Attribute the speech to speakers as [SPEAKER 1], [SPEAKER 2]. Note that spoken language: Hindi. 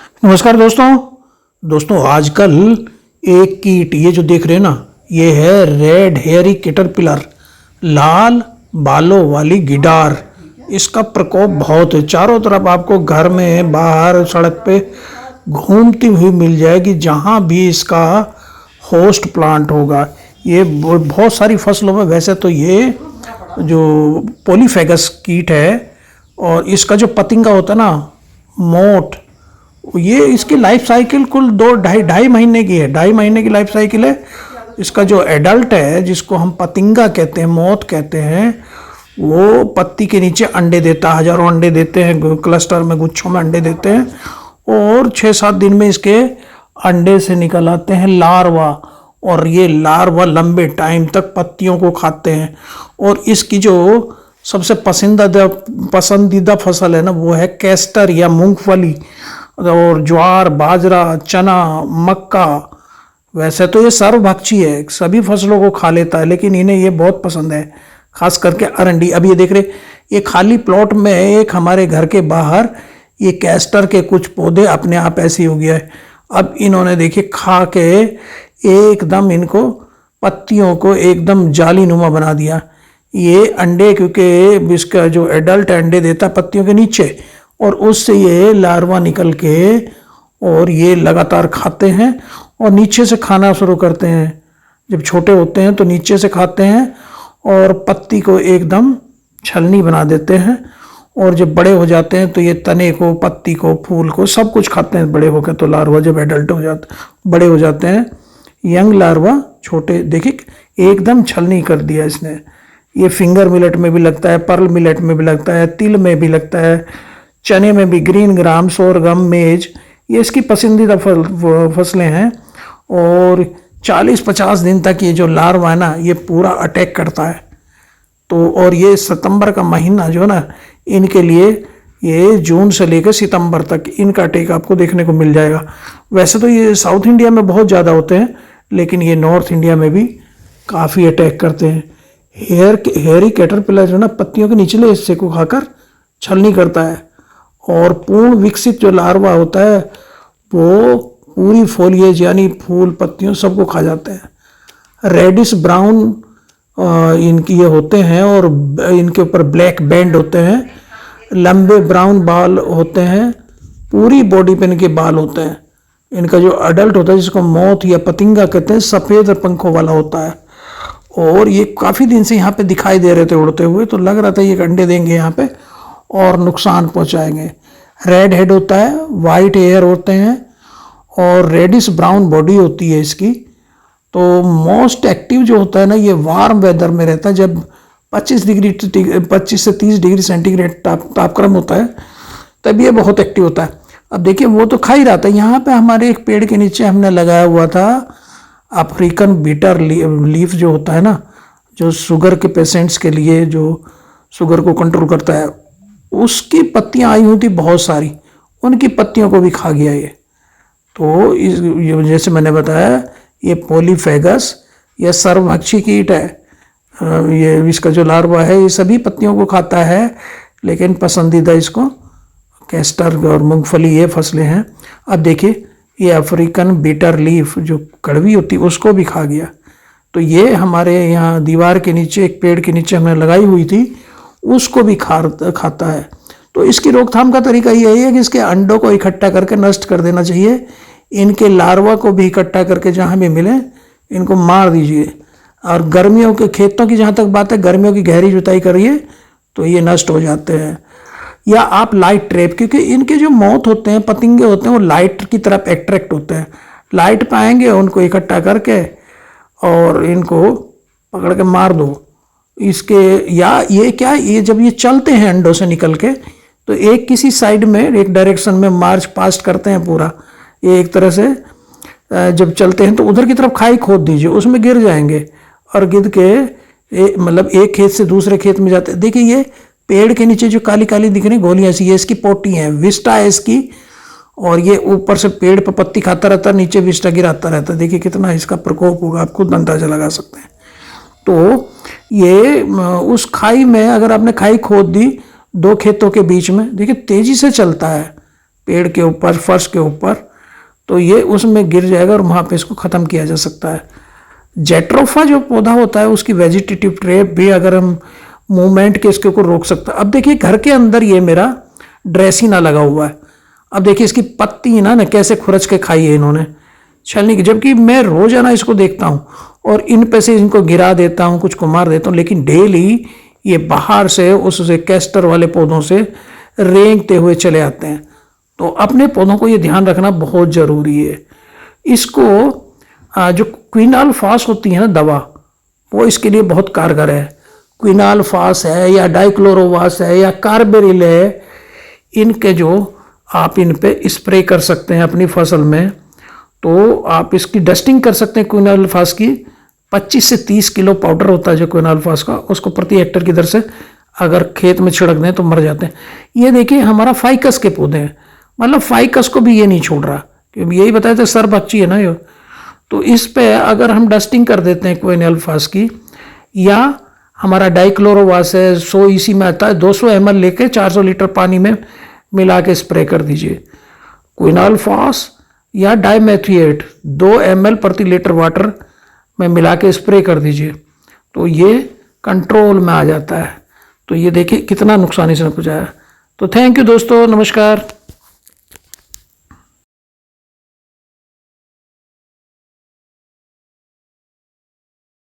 [SPEAKER 1] नमस्कार दोस्तों आजकल एक कीट ये जो देख रहे हैं ना, ये है रेड हेयरी कैटरपिलर, लाल बालों वाली गिडार। इसका प्रकोप बहुत है, चारों तरफ आपको घर में बाहर सड़क पे घूमती हुई मिल जाएगी। जहाँ भी इसका होस्ट प्लांट होगा, ये बहुत सारी फसलों में। वैसे तो ये जो पॉलीफेगस कीट है और इसका जो पतिंगा होता है ना, मोठ, ये इसकी लाइफ साइकिल कुल ढाई महीने की है। 2.5 महीने की लाइफ साइकिल है। इसका जो एडल्ट है, जिसको हम पतिंगा कहते हैं, मोथ कहते हैं, वो पत्ती के नीचे अंडे देता है। हजारों अंडे देते हैं, क्लस्टर में, गुच्छों में अंडे देते हैं। और 6-7 दिन में इसके अंडे से निकल आते हैं लार्वा। और ये लार्वा लंबे टाइम तक पत्तियों को खाते हैं। और इसकी जो सबसे पसंदीदा फसल है ना, वो है कैस्टर या मूंगफली और ज्वार, बाजरा, चना, मक्का। वैसे तो ये सर्वभक्षी है, सभी फसलों को खा लेता है, लेकिन इन्हें ये बहुत पसंद है, खास करके अरंडी। अब ये देख रहे, ये खाली प्लॉट में एक हमारे घर के बाहर ये कैस्टर के कुछ पौधे अपने आप ऐसे हो गया है। अब इन्होंने देखिए खा के एकदम इनको पत्तियों को एकदम जालीनुमा बना दिया। ये अंडे, क्योंकि इसका जो एडल्ट अंडे देता पत्तियों के नीचे, और उससे ये लार्वा निकल के और ये लगातार खाते हैं और नीचे से खाना शुरू करते हैं। जब छोटे होते हैं तो नीचे से खाते हैं और पत्ती को एकदम छलनी बना देते हैं। और जब बड़े हो जाते हैं तो ये तने को, पत्ती को, फूल को, सब कुछ खाते हैं बड़े होकर। तो लार्वा जब एडल्ट हो जाते, बड़े हो जाते हैं, यंग लार्वा छोटे, देखिए एकदम छलनी कर दिया इसने। ये फिंगर मिलेट में भी लगता है, पर्ल मिलेट में भी लगता है, तिल में भी लगता है, चने में भी, ग्रीन ग्राम, सोरगम, मेज, ये इसकी पसंदीदा फसलें हैं। और 40-50 दिन तक ये जो लार्वा है ना, ये पूरा अटैक करता है। तो और ये सितंबर का महीना जो है ना, इनके लिए ये जून से लेकर सितंबर तक इनका अटैक आपको देखने को मिल जाएगा। वैसे तो ये साउथ इंडिया में बहुत ज़्यादा होते हैं, लेकिन ये नॉर्थ इंडिया में भी काफ़ी अटैक करते हैं। हेयरी कैटरपिलर जो ना, पत्तियों के निचले हिस्से को खाकर छलनी करता है। और पूर्ण विकसित जो लार्वा होता है, वो पूरी फोलिएज यानी फूल, पत्तियों, सबको खा जाते हैं। रेडिश ब्राउन इनकी ये होते हैं और इनके ऊपर ब्लैक बैंड होते हैं। लंबे ब्राउन बाल होते हैं, पूरी बॉडी पे इनके बाल होते हैं। इनका जो अडल्ट होता है, जिसको मोथ या पतिंगा कहते हैं, सफ़ेद पंखों वाला होता है। और ये काफ़ी दिन से यहाँ पे दिखाई दे रहे थे उड़ते हुए, तो लग रहा था ये अंडे देंगे यहाँ पे और नुकसान पहुँचाएंगे। रेड हेड होता है, वाइट एयर होते हैं और रेडिश ब्राउन बॉडी होती है इसकी। तो मोस्ट एक्टिव जो होता है ना, ये वार्म वेदर में रहता है। जब 25 से 30 डिग्री सेंटीग्रेड तापक्रम होता है, तब ये बहुत एक्टिव होता है। अब देखिए, वो तो खा ही रहा था। यहाँ पे हमारे एक पेड़ के नीचे हमने लगाया हुआ था अफ्रीकन बीटर लीफ, जो होता है ना, जो शुगर के पेशेंट्स के लिए, जो शुगर को कंट्रोल करता है, उसकी पत्तियां आई हुई थी बहुत सारी, उनकी पत्तियों को भी खा गया ये। तो जैसे मैंने बताया, ये पॉलीफेगस या सर्वभक्षी कीट है। ये इसका जो लार्वा है, ये सभी पत्तियों को खाता है, लेकिन पसंदीदा इसको कैस्टर और मूंगफली, ये फसलें हैं। अब देखिए, ये अफ्रीकन बीटर लीफ जो कड़वी होती है, उसको भी खा गया। तो ये हमारे यहाँ दीवार के नीचे, एक पेड़ के नीचे हमने लगाई हुई थी, उसको भी खाता है। तो इसकी रोकथाम का तरीका यही है कि इसके अंडों को इकट्ठा करके नष्ट कर देना चाहिए। इनके लार्वा को भी इकट्ठा करके जहाँ भी मिले इनको मार दीजिए। और गर्मियों के खेतों की जहाँ तक बात है, गर्मियों की गहरी जुताई करिए तो ये नष्ट हो जाते हैं। या आप लाइट ट्रैप, क्योंकि इनके जो मोथ होते हैं, पतिंगे होते हैं, वो लाइट की तरफ एट्रैक्ट होते हैं। लाइट पाएंगे, उनको इकट्ठा करके और इनको पकड़ के मार दो। इसके या ये क्या, ये जब ये चलते हैं अंडों से निकल के, तो एक किसी साइड में, एक डायरेक्शन में मार्च पास्ट करते हैं पूरा। ये एक तरह से जब चलते हैं तो उधर की तरफ खाई खोद दीजिए, उसमें गिर जाएंगे और गिर के मतलब एक खेत से दूसरे खेत में जाते हैं। देखिए, ये पेड़ के नीचे जो काली काली दिख रही गोलियां सी, ये इसकी पोटी हैं, विस्टा है इसकी। और ये ऊपर से पेड़ पर पत्ती खाता रहता है, नीचे विस्टा गिराता रहता है। देखिए कितना इसका प्रकोप होगा, आप खुद अंदाजा लगा सकते हैं। तो ये उस खाई में, अगर आपने खाई खोद दी 2 खेतों के बीच में, देखिए तेजी से चलता है, पेड़ के ऊपर, फर्श के ऊपर, तो ये उसमें गिर जाएगा और वहाँ पे इसको ख़त्म किया जा सकता है। जेट्रोफा जो पौधा होता है उसकी वेजिटेटिव ट्रेप भी अगर हम मूवमेंट के इसके ऊपर रोक सकता है। अब देखिए घर के अंदर ये मेरा ड्रेसिना लगा हुआ है। अब देखिए इसकी पत्ती ना कैसे खुरच के खाई है इन्होंने छलनी की, जबकि मैं रोजाना इसको देखता हूँ और इन पे से इनको गिरा देता हूँ, कुछ को मार देता हूँ, लेकिन डेली ये बाहर से उससे कैस्टर वाले पौधों से रेंगते हुए चले आते हैं। तो अपने पौधों को ये ध्यान रखना बहुत ज़रूरी है। इसको जो क्विनाल्फास होती है ना दवा, वो इसके लिए बहुत कारगर है। क्विनाल्फास है या डाइक्लोरोवास है या कार्बेरिल है, इनके जो आप इन पे स्प्रे कर सकते हैं अपनी फसल में। तो आप इसकी डस्टिंग कर सकते हैं क्विनाल्फास की। 25 से 30 किलो पाउडर होता है जो क्विनाल्फास का, उसको प्रति हेक्टेयर की दर से अगर खेत में छिड़क दें तो मर जाते हैं। ये देखिए हमारा फाइकस के पौधे हैं, मतलब फाइकस को भी ये नहीं छोड़ रहा, क्योंकि यही बताया था सरबच्ची है ना ये। तो इस पे अगर हम डस्टिंग कर देते हैं क्विनाल्फास की, या हमारा डाइक्लोरोवास है 100 EC में आता है, 200 ml लेके 400 लीटर पानी में मिला के स्प्रे कर दीजिए। क्विनाल्फास या डाइमेथिएट 2 ml प्रति लीटर वाटर में मिला के स्प्रे कर दीजिए, तो ये कंट्रोल में आ जाता है। तो ये देखिए कितना नुकसान इसने पहुंचाया। तो थैंक यू दोस्तों, नमस्कार।